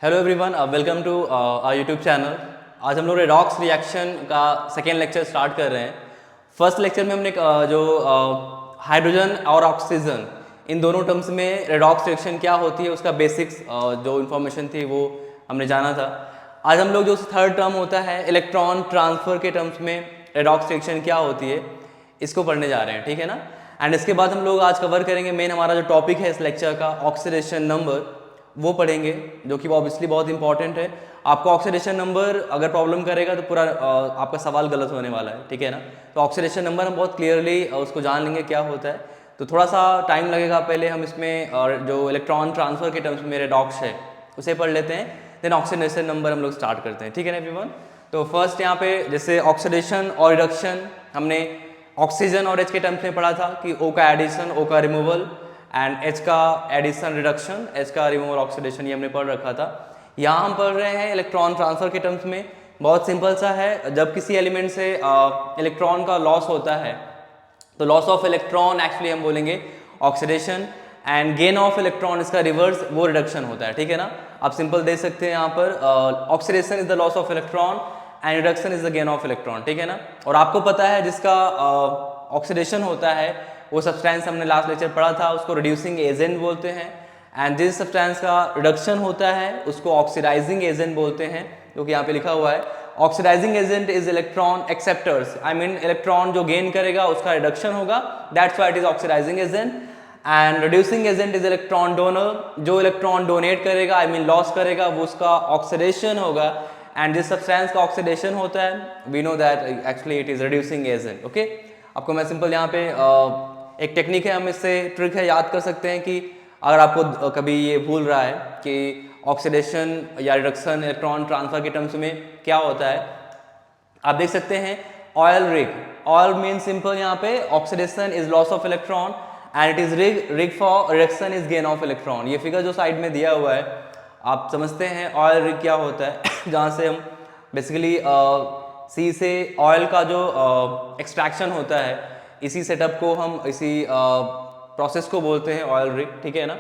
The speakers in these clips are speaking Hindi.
Hello everyone, welcome to our YouTube channel. आज हम लोग रेडॉक्स रिएक्शन का सेकेंड लेक्चर स्टार्ट कर रहे हैं। फर्स्ट लेक्चर में हमने जो हाइड्रोजन और ऑक्सीजन इन दोनों टर्म्स में रेडॉक्स रिएक्शन क्या होती है उसका बेसिक्स जो इन्फॉर्मेशन थी वो हमने जाना था। आज हम लोग जो थर्ड टर्म होता है इलेक्ट्रॉन ट्रांसफ़र के टर्म्स में रेडॉक्स रिएक्शन क्या होती है इसको पढ़ने जा रहे हैं, ठीक है ना। एंड इसके बाद हम लोग आज कवर करेंगे मेन हमारा जो टॉपिक है इस लेक्चर का ऑक्सीडेशन नंबर, वो पढ़ेंगे जो कि ऑब्वियसली बहुत इंपॉर्टेंट है। आपको ऑक्सीडेशन नंबर अगर प्रॉब्लम करेगा तो पूरा आपका सवाल गलत होने वाला है, ठीक है ना। तो ऑक्सीडेशन नंबर हम बहुत क्लियरली उसको जान लेंगे क्या होता है। तो थोड़ा सा टाइम लगेगा, पहले हम इसमें जो इलेक्ट्रॉन ट्रांसफ़र के टर्म्स में रेडॉक्स है उसे पढ़ लेते हैं, देन ऑक्सीडेशन नंबर हम लोग स्टार्ट करते हैं, ठीक है ना एवरीवन। तो फर्स्ट यहाँ पे जैसे ऑक्सीडेशन और रिडक्शन हमने ऑक्सीजन और एच के टर्म्स में पढ़ा था कि ओ का एडिशन, ओ का रिमूवल एंड एच का एडिशन रिडक्शन, एच का रिमूवल ऑक्सीडेशन, ये हमने पढ़ रखा था। यहाँ हम पढ़ रहे हैं इलेक्ट्रॉन ट्रांसफर के टर्म्स में। बहुत सिंपल सा है, जब किसी एलिमेंट से इलेक्ट्रॉन का लॉस होता है तो लॉस ऑफ इलेक्ट्रॉन एक्चुअली हम बोलेंगे oxidation and gain of electron इसका रिवर्स वो रिडक्शन होता है, ठीक है ना। आप सिंपल देख सकते हैं यहाँ पर oxidation is the loss of electron and reduction is the gain of electron, ठीक है ना। और आपको पता है जिसका ऑक्सीडेशन होता है वो सब्सटेंस हमने लास्ट लेक्चर पढ़ा था उसको रिड्यूसिंग एजेंट बोलते हैं, एंड जिस सब्सटेंस का रिडक्शन होता है उसको ऑक्सीडाइजिंग एजेंट बोलते हैं, जो कि यहाँ पे लिखा हुआ है। Oxidising agent is electron acceptors, I mean electron जो गेन करेगा उसका रिडक्शन होगा, that's why it is oxidising agent. And reducing agent is electron donor, जो इलेक्ट्रॉन डोनेट करेगा आई मीन लॉस करेगा वो उसका ऑक्सीडेशन होगा, एंड जिस सब्सटेंस का ऑक्सीडेशन होता है we know that actually it is reducing agent, okay. आपको मैं सिंपल यहाँ पे एक टेक्निक है, हम इससे ट्रिक है याद कर सकते हैं कि अगर आपको कभी ये भूल रहा है कि ऑक्सीडेशन या रिडक्शन इलेक्ट्रॉन ट्रांसफर के टर्म्स में क्या होता है, आप देख सकते हैं oil rig. Oil mean simple यहाँ पे oxidation is loss of electron and it is rig for reduction is gain of electron. ये फिगर जो साइड में दिया हुआ है आप समझते हैं ऑयल रिग क्या होता है जहाँ से हम बेसिकली सी से ऑयल का जो एक्सट्रैक्शन होता है इसी सेटअप को हम इसी प्रोसेस को बोलते हैं ऑयल रिग, ठीक है ना।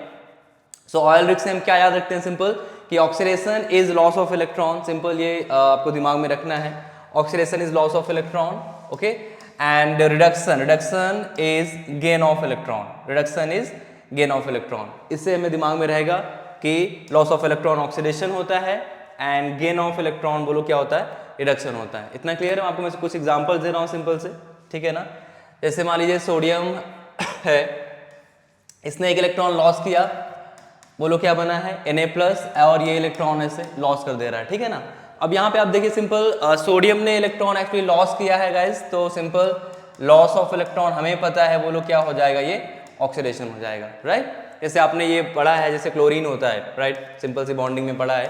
सो ऑयल रिग से हम क्या याद रखते हैं सिंपल कि oxidation is loss of electron, simple ये आपको दिमाग में रखना है, oxidation is loss of electron, okay. And reduction is gain of electron, reduction is gain of electron. इससे हमें दिमाग में रहेगा कि लॉस ऑफ इलेक्ट्रॉन ऑक्सीडेशन होता है एंड गेन ऑफ इलेक्ट्रॉन बोलो क्या होता है, रिडक्शन होता है। इतना क्लियर है। आपको मैं कुछ एग्जाम्पल दे रहा हूँ सिंपल से, ठीक है ना। जैसे मान लीजिए सोडियम है, इसने एक इलेक्ट्रॉन लॉस किया, बोलो क्या बना है Na+, और ये इलेक्ट्रॉन ऐसे लॉस कर दे रहा है, ठीक है ना। अब यहाँ पे आप देखिए सिंपल सोडियम ने इलेक्ट्रॉन एक्चुअली लॉस किया है गाइस, तो सिंपल लॉस ऑफ इलेक्ट्रॉन हमें पता है, बोलो क्या हो जाएगा, ये ऑक्सीडेशन हो जाएगा, राइट। जैसे आपने ये पढ़ा है जैसे क्लोरीन होता है, राइट, सिंपल सी बॉन्डिंग में पढ़ा है,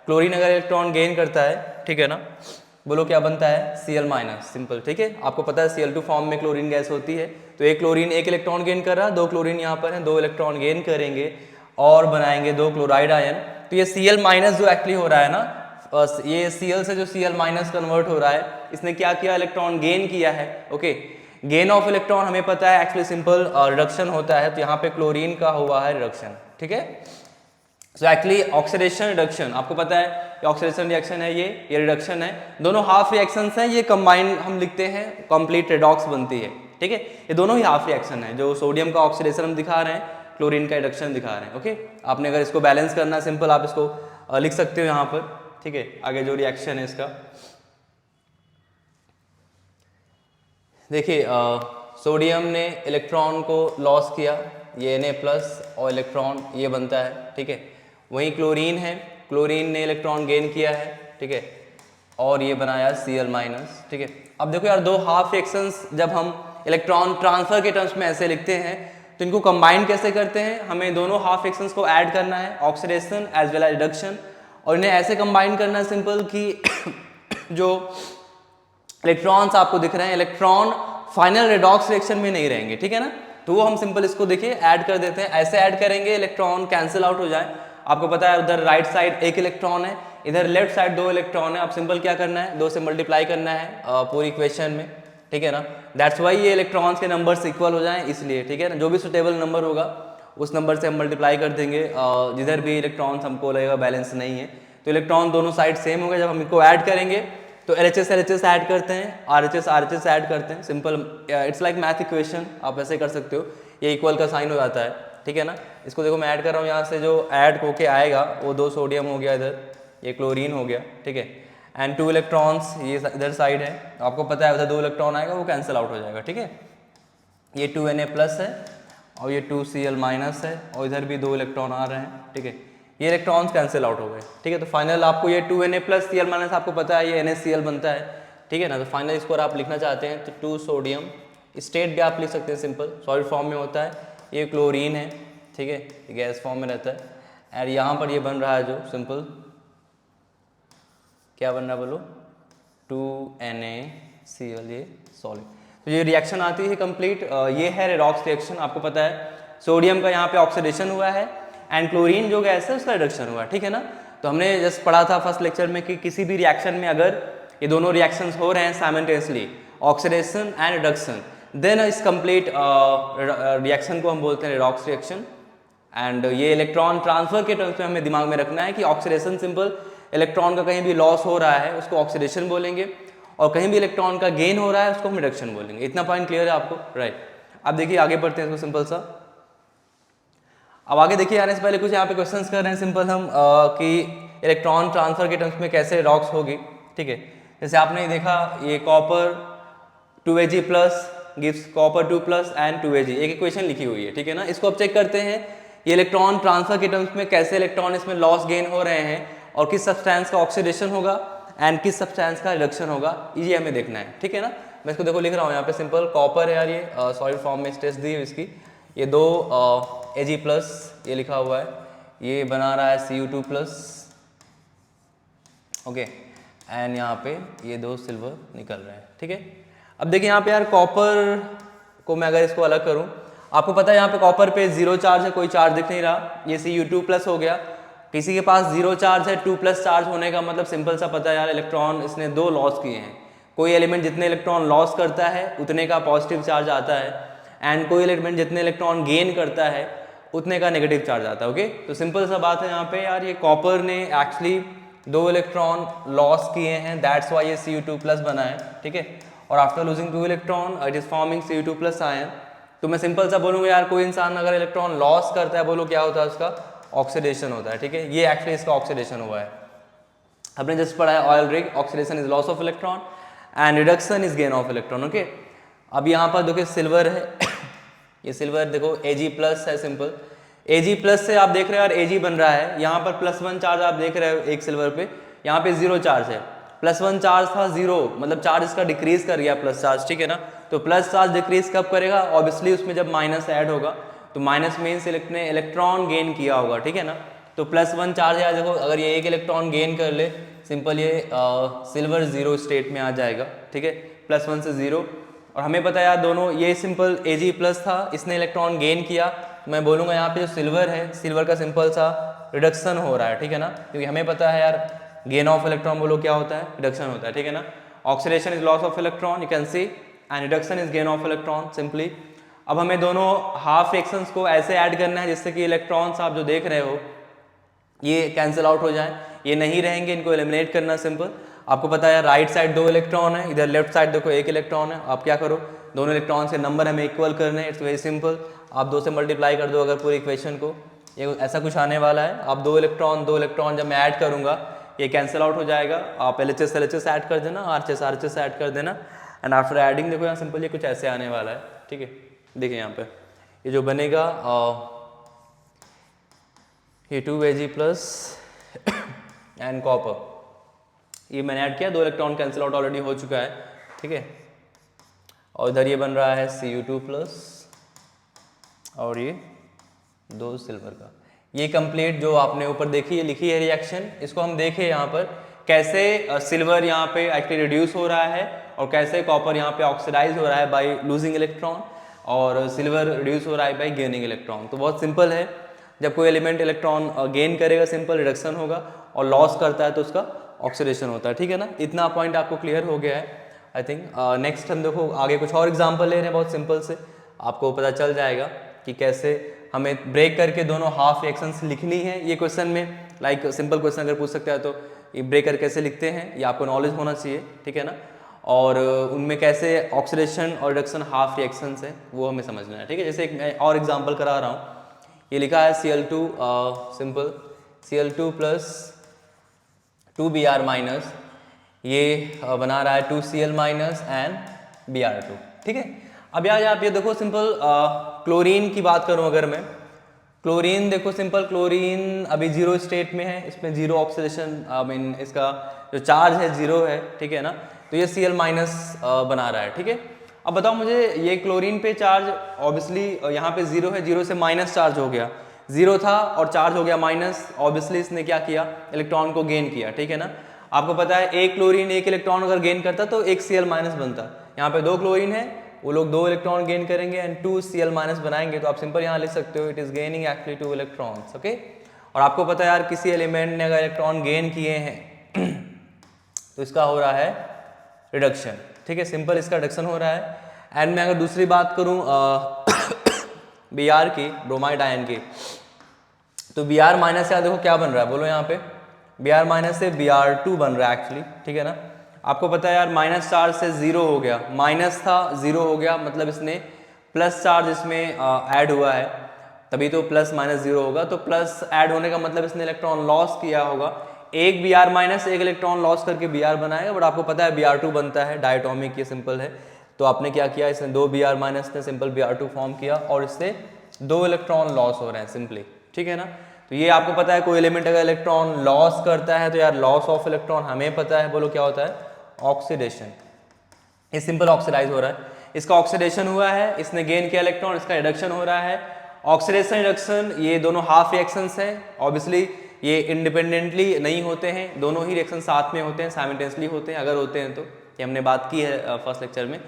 क्लोरीन अगर इलेक्ट्रॉन गेन करता है, ठीक है ना, बोलो क्या बनता है Cl-, सिंपल, ठीक है। आपको पता है Cl2 फॉर्म में क्लोरीन गैस होती है, तो एक क्लोरीन एक इलेक्ट्रॉन गेन कर रहा है, दो क्लोरीन यहाँ पर है, दो इलेक्ट्रॉन गेन करेंगे और बनाएंगे दो क्लोराइड आयन। तो ये Cl- जो एक्चुअली हो रहा है ना, ये Cl से जो Cl- कन्वर्ट हो रहा है, इसने क्या किया, इलेक्ट्रॉन गेन किया है, ओके। गेन ऑफ इलेक्ट्रॉन हमें पता है एक्चुअली सिंपल रिडक्शन होता है, तो यहाँ पे क्लोरीन का हुआ है रिडक्शन, ठीक है। सो एक्चुअली ऑक्सीडेशन रिडक्शन आपको पता है ऑक्सीडेशन रिएक्शन है, ये रिडक्शन है, दोनों हाफ रिएक्शंस हैं, ये कंबाइंड हम लिखते हैं कंप्लीट रेडॉक्स बनती है, ठीक है। ये दोनों ही हाफ रिएक्शन है, जो सोडियम का ऑक्सीडेशन हम दिखा रहे हैं, क्लोरीन का रिडक्शन दिखा रहे हैं, ओके। आपने अगर इसको बैलेंस करना है सिंपल आप इसको लिख सकते हो यहाँ पर, ठीक है। आगे जो रिएक्शन है इसका देखिए, सोडियम ने इलेक्ट्रॉन को लॉस किया, ये Na+ और इलेक्ट्रॉन ये बनता है, ठीक है। वहीं क्लोरीन है, क्लोरीन ने इलेक्ट्रॉन गेन किया है, ठीक है, और ये बनाया Cl-, ठीक है। अब देखो यार, दो हाफ रिएक्शंस जब हम इलेक्ट्रॉन ट्रांसफर के टर्म्स में ऐसे लिखते हैं तो इनको कंबाइन कैसे करते हैं, हमें दोनों हाफ रिएक्शंस को ऐड करना है, oxidation as well as reduction, और इन्हें ऐसे कंबाइन करना है सिंपल कि जो इलेक्ट्रॉन्स आपको दिख रहे हैं इलेक्ट्रॉन फाइनल रेडॉक्स रिएक्शन में नहीं रहेंगे, ठीक है ना। तो वो हम सिंपल इसको देखिए ऐड कर देते हैं, ऐसे ऐड करेंगे इलेक्ट्रॉन कैंसिल आउट हो जाए। आपको पता है उधर राइट साइड एक इलेक्ट्रॉन है, इधर लेफ्ट साइड दो इलेक्ट्रॉन है, आप सिंपल क्या करना है, दो से मल्टीप्लाई करना है पूरी इक्वेशन में, ठीक है ना। दैट्स वाई ये इलेक्ट्रॉन्स के नंबर्स इक्वल हो जाएं इसलिए, ठीक है ना, जो भी सुटेबल नंबर होगा उस नंबर से हम मल्टीप्लाई कर देंगे जिधर भी इलेक्ट्रॉन्स हमको लगेगा बैलेंस नहीं है। तो इलेक्ट्रॉन दोनों साइड सेम हो गए। जब हम इनको ऐड करेंगे तो LHS LHS ऐड करते हैं, RHS RHS ऐड करते हैं। Simple, it's like math equation, आप ऐसे कर सकते हो। ये इक्वल का साइन हो जाता है, ठीक है ना। इसको देखो मैं ऐड कर रहा हूँ, यहाँ से जो ऐड होके आएगा वो 2 सोडियम हो गया, इधर ये क्लोरीन हो गया, ठीक है। एंड 2 इलेक्ट्रॉन्स ये इधर साइड है, आपको पता है उधर 2 इलेक्ट्रॉन आएगा, वो कैंसिल आउट हो जाएगा, ठीक है। ये 2Na+ है और ये 2Cl- है और इधर भी 2 इलेक्ट्रॉन आ रहे हैं, ठीक है। ये इलेक्ट्रॉन्स कैंसिल आउट हो गए, ठीक है। तो फाइनल आपको ये 2Na+ Cl- आपको पता है ये NaCl बनता है, ठीक है ना। तो फाइनल स्कोर आप लिखना चाहते हैं तो 2 सोडियम, स्टेट भी आप लिख सकते हैं, सिंपल सॉलिड फॉर्म में होता है। ये क्लोरीन है, ठीक है, गैस फॉर्म में रहता है। और यहाँ पर ये बन रहा है जो सिंपल क्या बन रहा है बोलो, 2NaCl, ये सॉलिड। तो ये रिएक्शन आती है कंप्लीट, ये है रेडॉक्स रिएक्शन। आपको पता है सोडियम का यहाँ पे ऑक्सीडेशन हुआ है एंड क्लोरीन जो गैस है उसका रिडक्शन हुआ है, ठीक है ना। तो हमने जस्ट पढ़ा था फर्स्ट लेक्चर में कि किसी भी रिएक्शन में अगर ये दोनों रिएक्शंस हो रहे हैं simultaneously, oxidation and reduction, then इस कंप्लीट रिएक्शन को हम बोलते हैं रेडॉक्स रिएक्शन। एंड ये इलेक्ट्रॉन ट्रांसफर के टर्म्स में हमें दिमाग में रखना है कि ऑक्सीडेशन सिंपल इलेक्ट्रॉन का कहीं भी लॉस हो रहा है उसको ऑक्सीडेशन बोलेंगे, और कहीं भी इलेक्ट्रॉन का गेन हो रहा है उसको हम रिडक्शन बोलेंगे। इतना पॉइंट क्लियर है आपको, राइट। अब देखिए आगे बढ़ते हैं इसको सिंपल सा। अब आगे देखिए, आने से पहले कुछ यहाँ पे क्वेश्चंस कर रहे हैं सिंपल हम कि इलेक्ट्रॉन ट्रांसफर के टर्म्स में कैसे रेडॉक्स होगी, ठीक है। जैसे आपने देखा ये copper 2Ag+ gives copper 2+ and 2Ag, एक इक्वेशन लिखी हुई है, ठीक है ना। इसको अब चेक करते हैं ये इलेक्ट्रॉन ट्रांसफर के टर्म्स में कैसे इलेक्ट्रॉन इसमें लॉस गेन हो रहे हैं और किस सब्सटेंस का ऑक्सीडेशन होगा एंड किस सब्सटेंस का रिडक्शन होगा, ये हमें देखना है, ठीक है ना। मैं इसको देखो लिख रहा हूँ यहाँ पे सिंपल कॉपर है यार, ये सॉलिड फॉर्म में स्ट्रेस दी है इसकी, ये 2 Ag+ ये लिखा हुआ है, ये बना रहा है Cu2+, ओके। एंड यहाँ पे ये 2 सिल्वर निकल रहे हैं, ठीक है। अब देखिए यहाँ पे यार कॉपर को मैं अगर इसको अलग करूँ, आपको पता है यहाँ पे कॉपर पे 0 चार्ज है, कोई चार्ज दिख नहीं रहा, ये Cu2+ हो गया। किसी के पास 0 चार्ज है, 2+ चार्ज होने का मतलब सिंपल सा पता है यार, इलेक्ट्रॉन इसने 2 लॉस किए हैं। कोई एलिमेंट जितने इलेक्ट्रॉन लॉस करता है उतने का पॉजिटिव चार्ज आता है, एंड कोई एलिमेंट जितने इलेक्ट्रॉन गेन करता है उतने का नेगेटिव चार्ज आता है, ओके। तो सिंपल सा बात है यहाँ पे यार, ये कॉपर ने एक्चुअली 2 इलेक्ट्रॉन लॉस किए हैं, दैट्स वाई ये Cu2+ बना है, ठीक है। और after losing 2 electron it is forming Cu2+ ion. तो मैं सिंपल सा बोलूँगा यार, कोई इंसान अगर इलेक्ट्रॉन लॉस करता है, बोलो क्या होता है उसका, ऑक्सीडेशन होता है, ठीक है। ये एक्चुअली इसका ऑक्सीडेशन हुआ है। हमने जस्ट पढ़ा है oil rig, oxidation is loss of electron and reduction is gain of electron, okay. अब यहाँ पर देखिए सिल्वर है ये सिल्वर देखो Ag+ है, सिंपल Ag+ से आप देख रहे हो यार Ag बन रहा है, यहाँ पर +1 चार्ज आप देख रहे हो एक सिल्वर पे, यहाँ पे 0 चार्ज है। +1 चार्ज था 0, मतलब चार्ज इसका डिक्रीज कर गया प्लस चार्ज, ठीक है ना। तो प्लस चार्ज डिक्रीज कब करेगा, ऑब्वियसली उसमें जब माइनस ऐड होगा, तो माइनस मीन्स ने इलेक्ट्रॉन गेन किया होगा, ठीक है ना। तो +1 चार्ज है, देखो अगर ये एक इलेक्ट्रॉन गेन कर ले, सिंपल ये सिल्वर 0 स्टेट में आ जाएगा, ठीक है, +1 से 0। और हमें पता है यार दोनों, ये सिंपल Ag+ था, इसने इलेक्ट्रॉन गेन किया, मैं बोलूँगा यहाँ पे जो सिल्वर है, सिल्वर का सिंपल सा रिडक्शन हो रहा है, ठीक है ना। क्योंकि हमें पता है यार गेन ऑफ इलेक्ट्रॉन बोलो क्या होता है, रिडक्शन होता है, ठीक है ना। Oxidation is loss of electron, you can see, and reduction is gain of electron simply. अब हमें दोनों हाफ रिएक्शंस को ऐसे ऐड करना है जिससे कि इलेक्ट्रॉन्स आप जो देख रहे हो ये कैंसिल आउट हो जाए, ये नहीं रहेंगे, इनको एलिमिनेट करना सिंपल। आपको पता है राइट साइड 2 इलेक्ट्रॉन है, इधर लेफ्ट साइड देखो 1 इलेक्ट्रॉन है। आप क्या करो, दोनों इलेक्ट्रॉन के नंबर हमें इक्वल करने हैं, इट्स वेरी सिंपल। आप 2 से मल्टीप्लाई कर दो अगर पूरी इक्वेशन को, ये ऐसा कुछ आने वाला है। आप 2 इलेक्ट्रॉन जब मैं ऐड करूंगा ये कैंसिल आउट हो जाएगा। आप LHS ऐड कर देना, RHS ऐड कर देना, एंड आफ्टर एडिंग देखो यहाँ सिंपल ये कुछ ऐसे आने वाला है, ठीक है। देखिए यहाँ पे ये जो बनेगा ये 2Ag+ एंड कॉपर, ये मैंने ऐड किया, 2 इलेक्ट्रॉन कैंसिल आउट ऑलरेडी हो चुका है, ठीक है। और इधर ये बन रहा है Cu2+ और ये 2 सिल्वर का। ये कंप्लीट जो आपने ऊपर देखी है लिखी है रिएक्शन, इसको हम देखें यहाँ पर कैसे सिल्वर यहाँ पे एक्चुअली रिड्यूस हो रहा है और कैसे कॉपर यहाँ पे ऑक्सीडाइज हो रहा है बाय लूजिंग इलेक्ट्रॉन, और सिल्वर रिड्यूस हो रहा है बाय गेनिंग इलेक्ट्रॉन। तो बहुत सिंपल है, जब कोई एलिमेंट इलेक्ट्रॉन गेन करेगा सिंपल रिडक्शन होगा, और लॉस करता है तो उसका ऑक्सीडेशन होता है, ठीक है ना। इतना पॉइंट आपको क्लियर हो गया है आई थिंक। नेक्स्ट हम देखो आगे कुछ और एग्जांपल ले रहे हैं बहुत सिंपल से, आपको पता चल जाएगा कि कैसे हमें ब्रेक करके दोनों हाफ रिएक्शंस लिखनी है ये क्वेश्चन में। लाइक सिंपल क्वेश्चन अगर पूछ सकते हैं तो ये ब्रेक करके कैसे लिखते हैं ये आपको नॉलेज होना चाहिए, ठीक है ना। और उनमें कैसे ऑक्सीडेशन और रिडक्शन हाफ रिएक्शंस है वो हमें समझना है, ठीक है। जैसे एक मैं और एग्जांपल करा रहा हूँ, ये लिखा है Cl2 simple Cl2 plus 2Br minus, ये बना रहा है 2Cl माइनस एंड Br2, ठीक है। अब यार आप ये देखो सिंपल क्लोरीन की बात करूं अगर मैं, क्लोरीन देखो सिंपल क्लोरीन अभी जीरो स्टेट में है, इसमें जीरो ऑक्सीडेशन आई मीन इसका जो चार्ज है जीरो है, ठीक है ना। तो ये Cl माइनस बना रहा है, ठीक है। अब बताओ मुझे ये क्लोरीन पे चार्ज ऑब्वियसली यहाँ पे जीरो है, जीरो से माइनस चार्ज हो गया, जीरो था और चार्ज हो गया माइनस, ऑब्वियसली इसने क्या किया इलेक्ट्रॉन को गेन किया, ठीक है ना। आपको पता है एक क्लोरीन एक इलेक्ट्रॉन अगर गेन करता तो एक Cl माइनस बनता, यहाँ पे दो क्लोरीन है वो लोग दो इलेक्ट्रॉन गेन करेंगे एंड 2Cl माइनस बनाएंगे, तो आप सिंपल यहाँ लिख सकते हो it is gaining actually 2 electrons, okay. और आपको पता है यार किसी एलिमेंट ने अगर इलेक्ट्रॉन गेन किए हैं तो इसका हो रहा है रिडक्शन, ठीक है, सिंपल इसका रिडक्शन हो रहा है। एंड मैं अगर दूसरी बात करूं Br की, ब्रोमाइड आयन की, तो Br माइनस से देखो क्या बन रहा है, बोलो यहाँ पे Br माइनस से Br2 बन रहा है एक्चुअली, ठीक है ना। आपको पता है यार माइनस चार्ज से जीरो हो गया, माइनस था जीरो हो गया, मतलब इसने प्लस चार्ज इसमें ऐड हुआ है, तभी तो प्लस माइनस जीरो होगा। तो प्लस ऐड होने का मतलब इसने इलेक्ट्रॉन लॉस किया होगा, एक Br माइनस एक इलेक्ट्रॉन लॉस करके Br बनाएगा, बट आपको पता है Br2 बनता है, डायटोमिक ये सिंपल है। तो आपने क्या किया, इसने दो Br माइनस ने सिंपल Br2 फॉर्म किया और इससे दो इलेक्ट्रॉन लॉस हो रहे हैं सिंपली, ठीक है ना। तो ये आपको पता है कोई एलिमेंट अगर इलेक्ट्रॉन लॉस करता है तो यार लॉस ऑफ इलेक्ट्रॉन हमें पता है, बोलो क्या होता है ऑक्सीडेशन। ये सिंपल ऑक्सीडाइज हो रहा है, इसका ऑक्सीडेशन हुआ है, इसने गेन किया इलेक्ट्रॉन, इसका रिडक्शन हो रहा है। ऑक्सीडेशन रिडक्शन ये दोनों हाफ रिएक्शंस हैं, ऑब्वियसली ये इंडिपेंडेंटली नहीं होते हैं, दोनों ही रिएक्शन साथ में होते हैं, साइमल्टेनियसली होते हैं, अगर होते हैं तो ये हमने बात की है फर्स्ट लेक्चर में।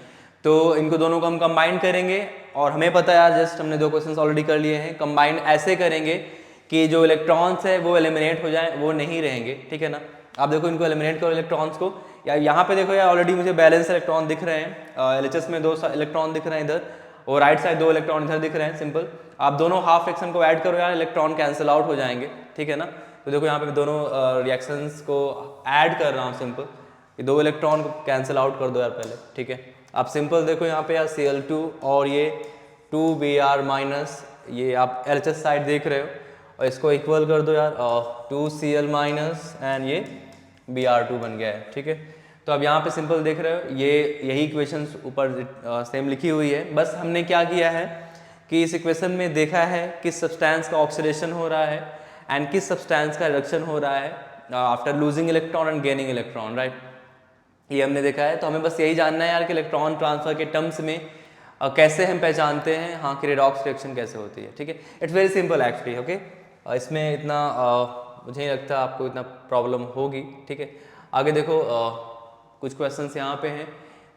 तो इनको दोनों को हम कंबाइन करेंगे और हमें पता है यार जस्ट हमने दो क्वेश्चंस ऑलरेडी कर लिए हैं, कंबाइन ऐसे करेंगे कि जो इलेक्ट्रॉन्स है वो एलिमिनेट हो जाए, वो नहीं रहेंगे, ठीक है ना। आप देखो इनको एलिमिनेट करो इलेक्ट्रॉन्स को, या यहाँ पे देखो यार ऑलरेडी मुझे बैलेंस इलेक्ट्रॉन दिख रहे हैं, LHS में दो इलेक्ट्रॉन दिख रहे हैं इधर और राइट साइड दो इलेक्ट्रॉन इधर दिख रहे हैं, सिंपल आप दोनों हाफ फ्रैक्शन को ऐड करो यार, इलेक्ट्रॉन कैंसिल आउट हो जाएंगे, ठीक है ना। तो देखो यहाँ पे दोनों रिएक्शंस को ऐड कर रहा हूँ सिंपल, ये दो इलेक्ट्रॉन को कैंसिल आउट कर दो यार पहले, ठीक है। आप सिंपल देखो यहाँ पे यार Cl2 और ये 2Br माइनस, ये आप LHS साइड देख रहे हो और इसको इक्वल कर दो यार 2Cl माइनस एंड ये Br2 बन गया है, ठीक है। तो अब यहाँ पे सिंपल देख रहे हो ये यही इक्वेशंस ऊपर सेम लिखी हुई है, बस हमने क्या किया है कि इस इक्वेशन में देखा है किस सब्सटेंस का ऑक्सीडेशन हो रहा है एंड किस सब्सटेंस का रिडक्शन हो रहा है after losing electron and gaining electron, right, ये हमने देखा है। तो हमें बस यही जानना है यार कि इलेक्ट्रॉन ट्रांसफर के टर्म्स में कैसे हम पहचानते हैं हाँ कि रेडॉक्स रिएक्शन कैसे होती है, ठीक है। It's very simple actually, okay. इसमें इतना मुझे नहीं लगता आपको इतना प्रॉब्लम होगी, ठीक है। आगे देखो कुछ क्वेश्चंस यहाँ पे हैं,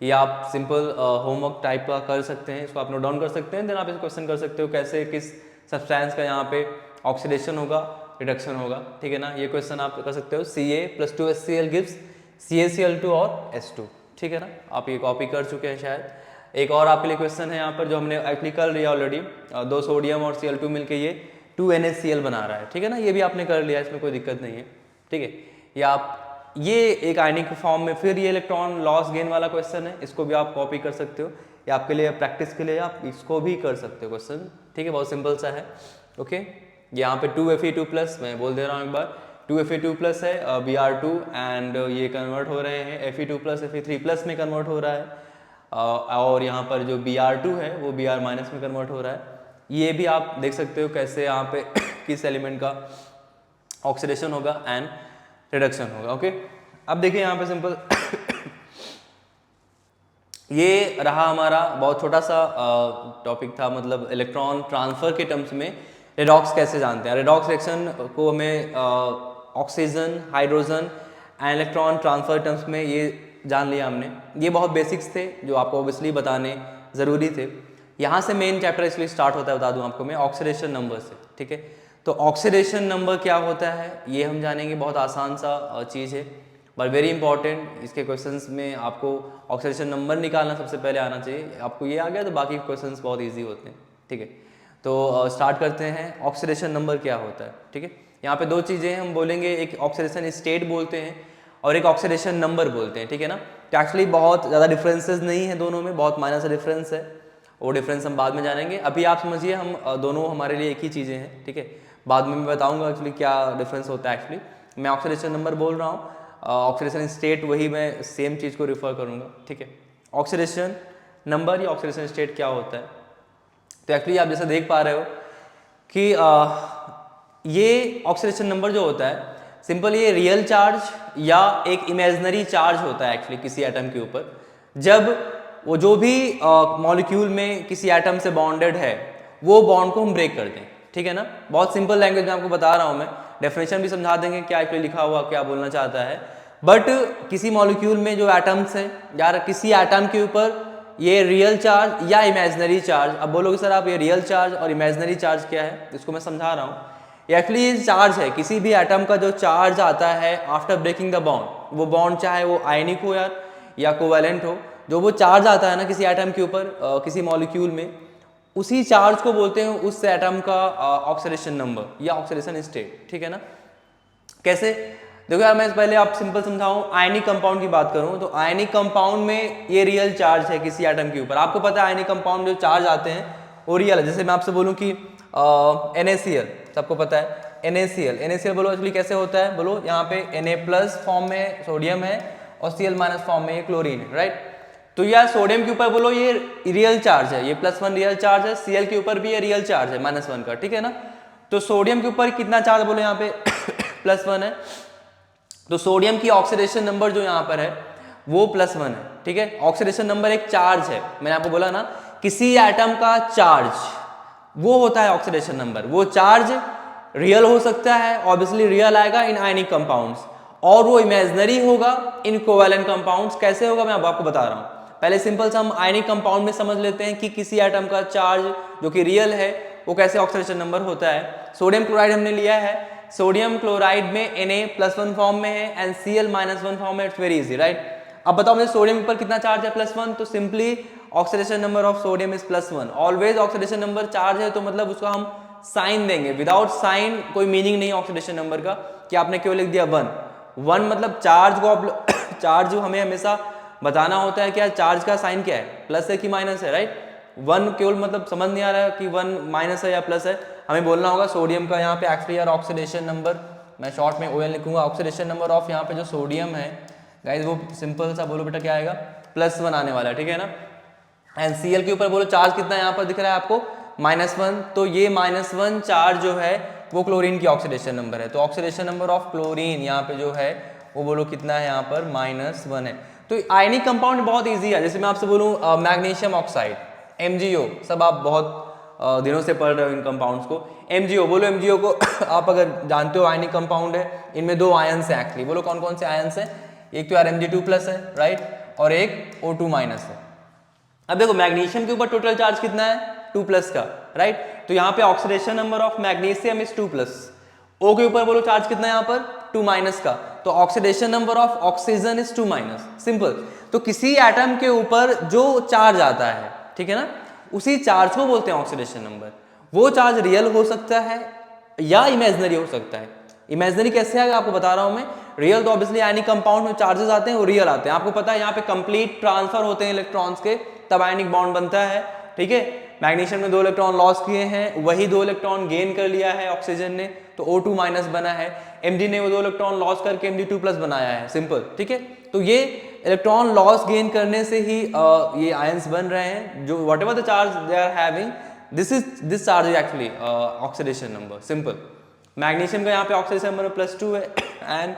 ये आप सिंपल होमवर्क टाइप का कर सकते हैं, इसको आप नोट डाउन कर सकते हैं, देन आप इस क्वेश्चन कर सकते हो कैसे किस सब्सटेंस का यहाँ पे ऑक्सीडेशन होगा रिडक्शन होगा, ठीक है ना। ये क्वेश्चन आप कर सकते हो Ca + 2HCl गिव्स CaCl2 और H2, ठीक है ना। आप ये कॉपी कर चुके हैं शायद। एक और आपके लिए क्वेश्चन है यहाँ पर जो हमने एक्चुअली कर लिया ऑलरेडी, दो सोडियम और Cl2 मिलके ये 2NaCl बना रहा है, ठीक है ना, ये भी आपने कर लिया, इसमें कोई दिक्कत नहीं है, ठीक है। या आप ये एक आयनिक फॉर्म में फिर ये इलेक्ट्रॉन लॉस गेन वाला क्वेश्चन है, इसको भी आप कॉपी कर सकते हो, या आपके लिए प्रैक्टिस के लिए आप इसको भी कर सकते हो क्वेश्चन, ठीक है, बहुत सिंपल सा है, ओके। यहाँ पे 2Fe2+, मैं बोल दे रहा हूँ एक बार, 2Fe2+ है Br2 एंड ये कन्वर्ट हो रहे हैं Fe2+ Fe3+ में कन्वर्ट हो रहा है, और यहाँ पर जो Br2 है वो Br- में कन्वर्ट हो रहा है। ये भी आप देख सकते हो कैसे यहाँ पे किस एलिमेंट का ऑक्सीडेशन होगा एंड रिडक्शन होगा, ओके। अब देखिए यहाँ पे सिंपल ये रहा हमारा बहुत छोटा सा टॉपिक था, मतलब इलेक्ट्रॉन ट्रांसफर के टर्म्स में रेडॉक्स कैसे जानते हैं। रेडॉक्स रिएक्शन को हमें oxygen hydrogen and electron transfer terms में ये जान लिया हमने, ये बहुत बेसिक्स थे जो आपको ऑब्वियसली बताने ज़रूरी थे। यहाँ से मेन चैप्टर इसलिए स्टार्ट होता है, बता दूँ आपको मैं, ऑक्सीडेशन नंबर से, ठीक है। तो ऑक्सीडेशन नंबर क्या होता है ये हम जानेंगे, बहुत आसान सा चीज़ है बट वेरी इंपॉर्टेंट। इसके क्वेश्चंस में आपको ऑक्सीडेशन नंबर निकालना सबसे पहले आना चाहिए, आपको ये आ गया तो बाकी क्वेश्चंस बहुत इजी होते हैं, ठीक है। तो स्टार्ट करते हैं, ऑक्सीडेशन नंबर क्या होता है। ठीक है, यहाँ पे दो चीज़ें हम बोलेंगे, एक ऑक्सीडेशन स्टेट बोलते हैं और एक ऑक्सीडेशन नंबर बोलते हैं। ठीक है ना, तो एक्चुअली बहुत ज़्यादा डिफरेंसेस नहीं है दोनों में, बहुत माइनर सा डिफरेंस है, वो डिफरेंस हम बाद में जानेंगे। अभी आप समझिए हम दोनों हमारे लिए एक ही चीज़ें हैं। ठीक है, बाद में मैं बताऊँगा एक्चुअली क्या डिफरेंस होता है। एक्चुअली मैं ऑक्सीडेशन नंबर बोल रहा हूँ, ऑक्सीडेशन स्टेट वही मैं सेम चीज़ को रिफर करूँगा। ठीक है, ऑक्सीडेशन नंबर या ऑक्सीडेशन स्टेट क्या होता है, तो एक्चुअली आप जैसे देख पा रहे हो कि ये ऑक्सीडेशन नंबर जो होता है सिंपल ये रियल चार्ज या एक इमेजिनरी चार्ज होता है एक्चुअली किसी एटम के ऊपर, जब वो जो भी मॉलिक्यूल में किसी एटम से बॉन्डेड है वो बॉन्ड को हम ब्रेक कर दें। ठीक है ना, बहुत सिंपल लैंग्वेज में आपको बता रहा हूँ मैं, डेफिनेशन भी समझा देंगे क्या एक्चुअली लिखा हुआ क्या बोलना चाहता है। बट किसी मॉलिक्यूल में जो एटम्स हैं या किसी एटम के ऊपर ये रियल चार्ज या इमेजिनरी चार्ज, अब बोलोगे सर आप ये रियल चार्ज और इमेजिनरी चार्ज क्या है, इसको मैं समझा रहा हूँ। एक्चुअली ये चार्ज है, किसी भी एटम का जो चार्ज आता है आफ्टर ब्रेकिंग द बॉन्ड, वो बॉन्ड चाहे वो आयनिक हो या कोवैलेंट हो, जो वो चार्ज आता है ना किसी एटम के ऊपर किसी मॉलिक्यूल में, उसी चार्ज को बोलते हैं उस एटम का ऑक्सीडेशन नंबर या ऑक्सीडेशन स्टेट। ठीक है ना, कैसे देखो यार, मैं पहले आप सिंपल समझाऊं, आयनिक कंपाउंड की बात करूं तो आयनिक कंपाउंड में ये रियल चार्ज है किसी एटम के ऊपर। आपको पता है आयनिक कंपाउंड जो चार्ज आते हैं वो रियल है। जैसे मैं आपसे बोलूं कि NaCl, सबको पता है NaCl बोलो एक्चुअली कैसे होता है, बोलो यहाँ पे Na+ फॉर्म में सोडियम है और Cl- फॉर्म में ये क्लोरीन है, राइट। तो यार सोडियम के ऊपर बोलो ये रियल चार्ज है, ये +1 रियल चार्ज है, Cl के ऊपर भी ये रियल चार्ज है -1 का। ठीक है ना, तो सोडियम के ऊपर कितना चार्ज बोलो यहाँ पे +1 है, तो सोडियम की ऑक्सीडेशन नंबर जो यहाँ पर है वो +1 है। ठीक है, ऑक्सीडेशन नंबर एक चार्ज है, मैंने आपको बोला ना किसी एटम का चार्ज वो होता है ऑक्सीडेशन नंबर। वो चार्ज रियल हो सकता है, ऑब्वियसली रियल आएगा इन आयनिक कंपाउंड्स, और वो इमेजिनरी होगा इन कोवैलेंट कंपाउंड्स। कैसे होगा मैं अब आपको बता रहा हूँ। पहले सिंपल सा हम आयनिक कंपाउंड में समझ लेते हैं कि किसी एटम का चार्ज जो कि रियल है वो कैसे ऑक्सीडेशन नंबर होता है। सोडियम क्लोराइड हमने लिया है, सोडियम क्लोराइड में Na+1 फॉर्म में है एंड Cl-1 फॉर्म में, इट्स वेरी इजी, राइट। अब बताओ मुझे सोडियम पर कितना चार्ज है +1, तो simply oxidation number of sodium is +1। Always oxidation number charge है तो मतलब उसका हम साइन देंगे, विदाउट साइन कोई मीनिंग नहीं ऑक्सीडेशन नंबर का कि आपने क्यों लिख दिया 1 मतलब चार्ज को आप चार्ज जो हमें हमेशा बताना होता है क्या, चार्ज का साइन क्या है, प्लस है कि माइनस है, राइट। 1 केवल मतलब समझ नहीं आ रहा है कि 1 माइनस है या प्लस है, हमें बोलना होगा सोडियम का यहाँ पे एक्चुअली यार ऑक्सीडेशन नंबर, मैं शॉर्ट में OL लिखूंगा, ऑक्सीडेशन नंबर ऑफ यहाँ पे जो सोडियम है गाइज वो सिंपल सा बोलो बेटा क्या आएगा +1 आने वाला है। ठीक है ना, एंड Cl के ऊपर बोलो चार्ज कितना यहाँ पर दिख रहा है आपको -1, तो ये -1 चार्ज जो है वो क्लोरीन की ऑक्सीडेशन नंबर है। तो ऑक्सीडेशन नंबर ऑफ क्लोरीन यहाँ पे जो है वो बोलो कितना है यहाँ पर -1 है। तो आयनिक कंपाउंड बहुत ईजी है। जैसे मैं आपसे बोलूँ मैग्नीशियम ऑक्साइड MgO, सब आप बहुत दिनों से पढ़ रहे हो इन कंपाउंड्स को। MgO बोलो, MgO को आप अगर जानते हो आयनिक कंपाउंड है, इनमें 2 आयन्स हैं एक्चुअली, बोलो कौन कौन से आयन्स हैं, एक तो यार Mg2+ है, राइट, और एक O2- है। अब देखो मैग्नीशियम के ऊपर टोटल चार्ज कितना है 2+ का, राइट, तो यहाँ पे oxidation number of magnesium is 2+। O के ऊपर बोलो चार्ज कितना है यहाँ पर 2- का, तो oxidation number of oxygen is 2-, simple. तो किसी एटम के ऊपर जो चार्ज आता है, ठीक है ना, उसी चार्ज को बोलते हैं ऑक्सीडेशन नंबर। वो चार्ज रियल हो सकता है या इमेजिनरी हो सकता है। इमेजिनरी कैसे आएगा आपको बता रहा हूं मैं, रियल तो ऑब्वियसली आयनिक कंपाउंड में चार्जेस आते हैं वो रियल आते हैं। आपको पता है यहाँ पे कंप्लीट ट्रांसफर होते हैं इलेक्ट्रॉन्स के, तब आयनिक बॉन्ड बनता है। ठीक है, मैग्नीशियम ने 2 इलेक्ट्रॉन लॉस किए हैं, वही 2 इलेक्ट्रॉन गेन कर लिया है ऑक्सीजन ने, तो O2- बना है। Mg ने वो 2 इलेक्ट्रॉन लॉस करके Mg2+ बनाया है, सिंपल। ठीक है, तो ये इलेक्ट्रॉन लॉस गेन करने से ही ये आयंस बन रहे हैं, जो whatever the charge they are having, this charge is actually oxidation number, simple. Magnesium का यहाँ पे ऑक्सीडेशन नंबर +2 है एंड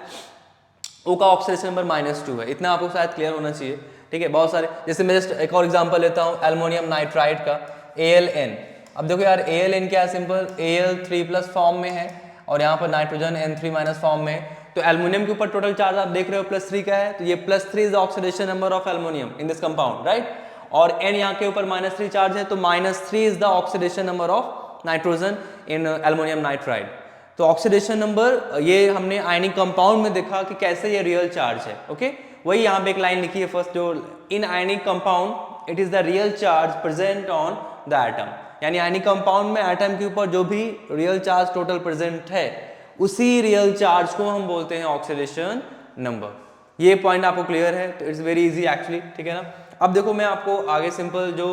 O का ऑक्सीडेशन नंबर -2 है। इतना आपको शायद क्लियर होना चाहिए। ठीक है, बहुत सारे, जैसे मैं जस्ट एक और एग्जांपल लेता हूँ एल्युमिनियम नाइट्राइड का AlN। अब देखो यार AlN क्या है, सिंपल Al3+ फॉर्म में है और यहाँ पर नाइट्रोजन N3- फॉर्म में है। तो एल्युमिनियम के ऊपर टोटल चार्ज आप देख रहे हो +3 का है, तो ये +3 is the oxidation number of aluminium in this compound, right. और N यहाँ के ऊपर -3 चार्ज है, तो -3 is the oxidation number of nitrogen in aluminium nitride. तो ऑक्सीडेशन नंबर ये हमने आयनिक कंपाउंड में देखा कि कैसे ये रियल चार्ज है। ओके, वही यहाँ पे एक लाइन लिखी है फर्स्ट, जो in ionic compound it is the real charge present on the atom. यानी एनी कंपाउंड में एटम के ऊपर जो भी रियल चार्ज टोटल प्रेजेंट है उसी रियल चार्ज को हम बोलते हैं ऑक्सीडेशन नंबर। ये पॉइंट आपको क्लियर है? तो इट्स वेरी इजी एक्चुअली, ठीक है ना। अब देखो मैं आपको आगे सिंपल जो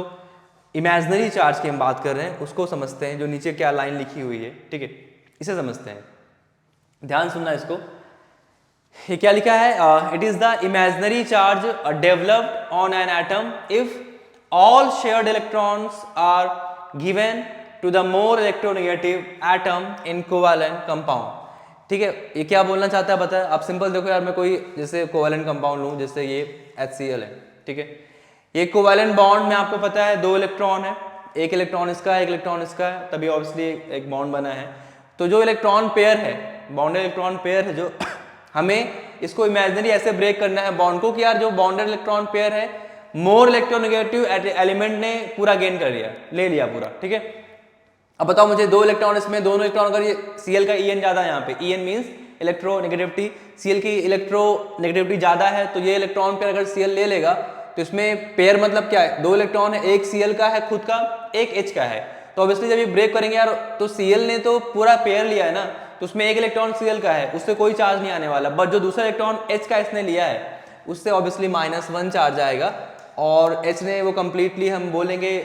इमेजिनरी चार्ज की हम बात कर रहे हैं उसको समझते हैं, जो नीचे क्या लाइन लिखी हुई है, ठीक है, इसे समझते हैं। ध्यान सुनना इसको। ये क्या लिखा है? It is the imaginary charge developed on an atom if all shared electrons are given to the more electronegative atom in covalent compound. ठीक है, ये क्या बोलना चाहता है बताए? आप सिंपल देखो यार, मैं कोई जैसे कोवैलेंट कंपाउंड लूं, जैसे ये HCl है, ठीक है। ये कोवैलेंट बॉन्ड में आपको पता है 2 इलेक्ट्रॉन है, एक इलेक्ट्रॉन इसका है, एक इलेक्ट्रॉन इसका है, तभी ऑब्वियसली एक बॉन्ड बना है। तो जो इलेक्ट्रॉन पेयर है, बॉन्डेड इलेक्ट्रॉन पेयर है, जो हमें इसको इमेजिनरी ऐसे ब्रेक करना है बॉन्ड को कि यार जो बॉन्डेड इलेक्ट्रॉन पेयर है मोर इलेक्ट्रोनेगेटिव एलिमेंट ने पूरा गेन कर लिया, ले लिया पूरा, ठीक है। अब बताओ मुझे 2 इलेक्ट्रॉन इसमें, दोनों इलेक्ट्रॉन अगर ये Cl का En ज्यादा है, यहाँ पे En मींस इलेक्ट्रोनेगेटिविटी, Cl की इलेक्ट्रोनेगेटिविटी ज्यादा है, तो ये इलेक्ट्रॉन पेयर अगर Cl ले लेगा तो इसमें पेयर मतलब क्या है? 2 इलेक्ट्रॉन है, एक Cl का है खुद का, एक H का है। तो ऑब्वियसली जब ये ब्रेक करेंगे यार, तो Cl ने तो पूरा पेयर लिया है ना, तो उसमें एक इलेक्ट्रॉन Cl का है, उससे कोई चार्ज नहीं आने वाला, बट जो दूसरा इलेक्ट्रॉन H का इसने लिया है उससे ऑब्वियसली -1 चार्ज आएगा। और H ने वो कंप्लीटली हम बोलेंगे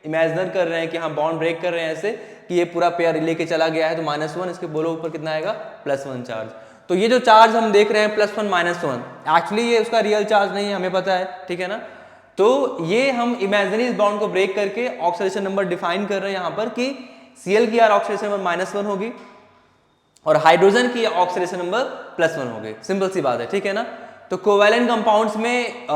इमेजिनर कर रहे हैं कि हम बॉन्ड ब्रेक कर रहे हैं ऐसे कि ये पूरा पेयर लेके चला गया है, तो -1, इसके बोलो ऊपर कितना आएगा? +1 चार्ज। तो ये जो चार्ज हम देख रहे हैं +1 -1, एक्चुअली ये उसका रियल चार्ज नहीं है, हमें पता है, ठीक है ना। तो ये हम इमेजिनरी बॉन्ड को ब्रेक करके ऑक्सीडेशन नंबर डिफाइन कर रहे हैं यहाँ पर कि Cl की यार ऑक्सीडेशन नंबर -1 होगी और हाइड्रोजन की ऑक्सीडेशन नंबर +1 होगी। सिंपल सी बात है, ठीक है ना। तो कोवैलेंट कंपाउंड्स में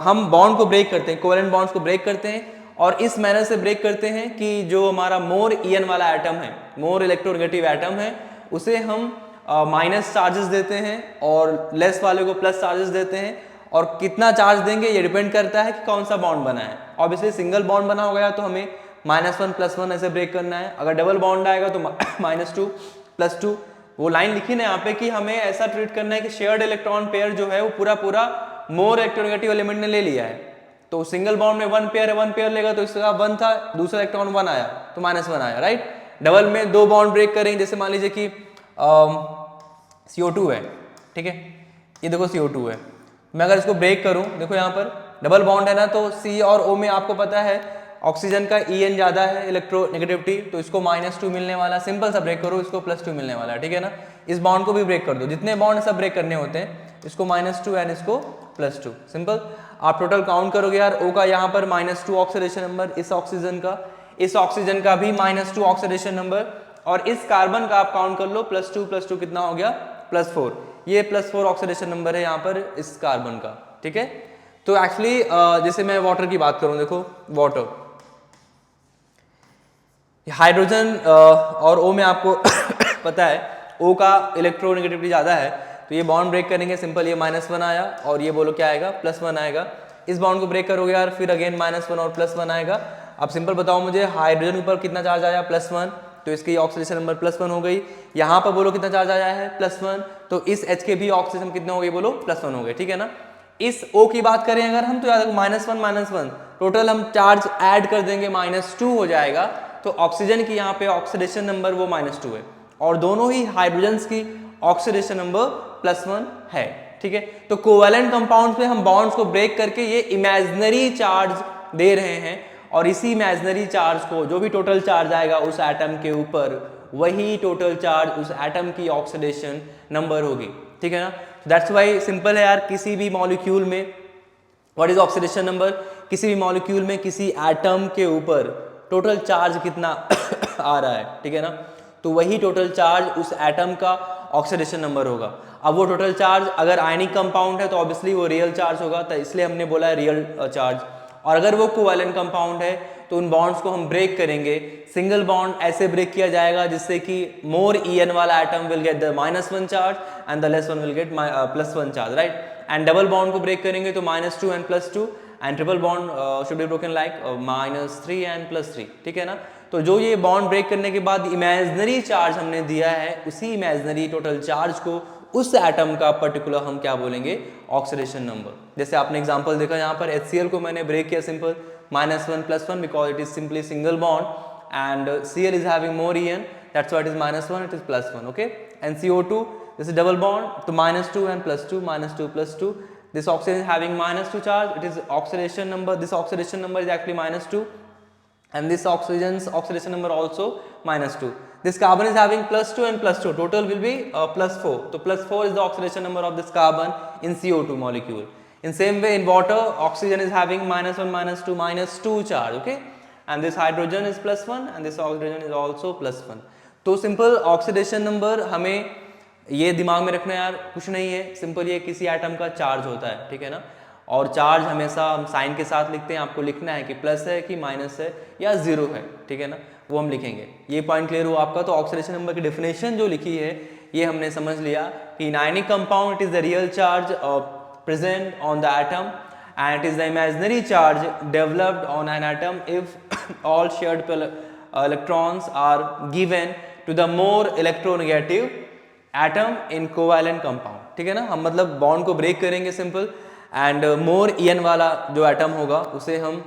हम बॉन्ड को ब्रेक करते हैं, कोवैलेंट बॉन्ड्स को ब्रेक करते हैं और इस मैनर से ब्रेक करते हैं कि जो हमारा मोर En वाला एटम है, मोर इलेक्ट्रोनेगेटिव एटम है, उसे हम माइनस चार्जेस देते हैं और लेस वाले को प्लस चार्जेस देते हैं। और कितना चार्ज देंगे ये डिपेंड करता है कि कौन सा बॉन्ड बना है। ऑब्वियसली सिंगल बॉन्ड बना हो गया तो हमें -1 +1 ऐसे ब्रेक करना है, अगर डबल बॉन्ड आएगा तो -2 +2। वो लाइन लिखी ना यहाँ पे कि हमें ऐसा ट्रीट करना है कि शेयर्ड इलेक्ट्रॉन पेयर जो है वो पूरा पूरा मोर इलेक्ट्रोनेगेटिव एलिमेंट ने ले लिया है। तो सिंगल बॉन्ड में 1 पेयर है, 1 पेयर लेगा तो इसका 1 था, दूसरा इलेक्ट्रॉन 1 आया तो -1 आया, राइट। डबल में 2 बॉन्ड ब्रेक करेंगे, जैसे मान लीजिए कि CO2 है, ठीक है, ये देखो CO2 है, मैं अगर इसको ब्रेक करूं, देखो यहाँ पर डबल बॉन्ड है ना, तो C और O में आपको पता है ऑक्सीजन का En ज्यादा है इलेक्ट्रोनेगेटिविटी, तो इसको -2 मिलने वाला, सिंपल सा ब्रेक करो, इसको +2 मिलने वाला है, ठीक है ना। इस बॉन्ड को भी ब्रेक कर दो, जितने बॉन्ड सब ब्रेक करने होते हैं, इसको -2 एंड इसको +2, सिंपल। आप टोटल काउंट करोगे यार, O का यहाँ पर -2 ऑक्सीडेशन नंबर, इस ऑक्सीजन का भी -2 ऑक्सीडेशन नंबर, और इस कार्बन का आप काउंट कर लो, +2 कितना हो गया? +4। ये +4 ऑक्सीडेशन नंबर है यहाँ पर इस कार्बन का, ठीक है। तो एक्चुअली जैसे मैं वाटर की बात करूं, देखो वाटर, हाइड्रोजन और O में आपको पता है O का इलेक्ट्रोनेगेटिविटी ज्यादा है, तो ये बॉन्ड ब्रेक करेंगे, सिंपल, ये -1 आया और ये बोलो क्या आएगा? +1 आएगा। इस बॉन्ड को ब्रेक करोगे यार, फिर अगेन -1 और +1 आएगा। अब सिंपल बताओ मुझे, हाइड्रोजन ऊपर कितना चार्ज आया? +1, तो इसकी ऑक्सीडेशन नंबर +1 हो गई। यहाँ पर बोलो कितना चार्ज आया है? +1, तो इस H के भी ऑक्सीडेशन कितने हो गए? बोलो +1 हो गए, ठीक है ना। इस O की बात करें अगर हम, तो याद रखो -1 टोटल हम चार्ज ऐड कर देंगे, -2 हो जाएगा। तो ऑक्सीजन की यहाँ पे ऑक्सीडेशन नंबर वो -2 है और दोनों ही हाइड्रोजन्स की ऑक्सीडेशन नंबर +1 है, ठीक है। तो कोवैलेंट कंपाउंड्स में हम बॉन्ड्स को ब्रेक करके ये इमेजिनरी चार्ज दे रहे हैं और इसी इमेजिनरी चार्ज को, जो भी टोटल चार्ज आएगा उस एटम के ऊपर, वही टोटल चार्ज उस एटम की ऑक्सीडेशन नंबर होगी, ठीक है ना। दैट्स वाई सिंपल है यार, किसी भी मॉलिक्यूल में व्हाट इज ऑक्सीडेशन नंबर, किसी भी मॉलिक्यूल में किसी एटम के ऊपर टोटल चार्ज कितना आ रहा है, ठीक है ना, तो वही टोटल चार्ज उस एटम का ऑक्सीडेशन नंबर होगा। अब वो टोटल चार्ज अगर आयनिक कंपाउंड है तो ऑब्वियसली वो रियल चार्ज होगा, तो इसलिए हमने बोला है रियल चार्ज। और अगर वो कोवैलेंट कंपाउंड है तो उन बॉन्ड्स को हम ब्रेक करेंगे। सिंगल बॉन्ड ऐसे ब्रेक किया जाएगा जिससे कि मोर En वाला atom will get the -1 charge and the less one will get +1 charge, right. And double bond को ब्रेक करेंगे तो -2 and +2, and triple bond should be broken like -3 and +3, ठीक है ना। तो जो ये बॉन्ड ब्रेक करने के बाद इमेजिनरी चार्ज हमने दिया है, उसी इमेजिनरी टोटल चार्ज को उस एटम का पर्टिकुलर हम क्या बोलेंगे? Oxidation number. जैसे आपने एग्जांपल देखा यहाँ पर HCl को मैंने ब्रेक किया, simple -1 +1 because it is simply single bond, and Cl is having more En, that's why it is -1, it is +1, okay. And CO2, this is double bond, so -2 and +2, -2 +2. This oxygen is having -2 charge, it is oxidation number, this oxidation number is actually -2, and this oxygen's oxidation number also -2. This carbon is having +2 and +2, total will be +4. So +4 is the oxidation number of this carbon in CO2 molecule. In same way in water, oxygen is having -1, -2 charge, okay, and this hydrogen is +1 and this oxygen is also +1. तो सिंपल ऑक्सीडेशन नंबर हमें ये दिमाग में रखना यार, कुछ नहीं है, सिंपल ये किसी एटम का चार्ज होता है, ठीक है ना, और चार्ज हमेशा हम साइन के साथ लिखते हैं, आपको लिखना है कि प्लस है कि माइनस है या जीरो है, ठीक है ना, वो हम लिखेंगे। ये पॉइंट क्लियर हुआ आपका। तो ऑक्सीडेशन नंबर की डेफिनेशन जो लिखी है ये हमने समझ लिया कि in ionic compound it is the real charge present on the atom and it is the imaginary charge developed on an atom if all shared electrons are given to the more electronegative atom in covalent compound, ठीक है ना। हम मतलब बॉन्ड को ब्रेक करेंगे सिंपल, एंड मोर En वाला जो एटम होगा उसे हम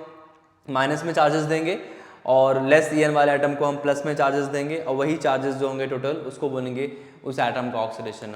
माइनस में चार्जेस देंगे और लेस En वाले एटम को हम प्लस में चार्जेस देंगे, और वही चार्जेस जो होंगे टोटल उसको बोलेंगे उस एटम का ऑक्सीडेशन नंबर।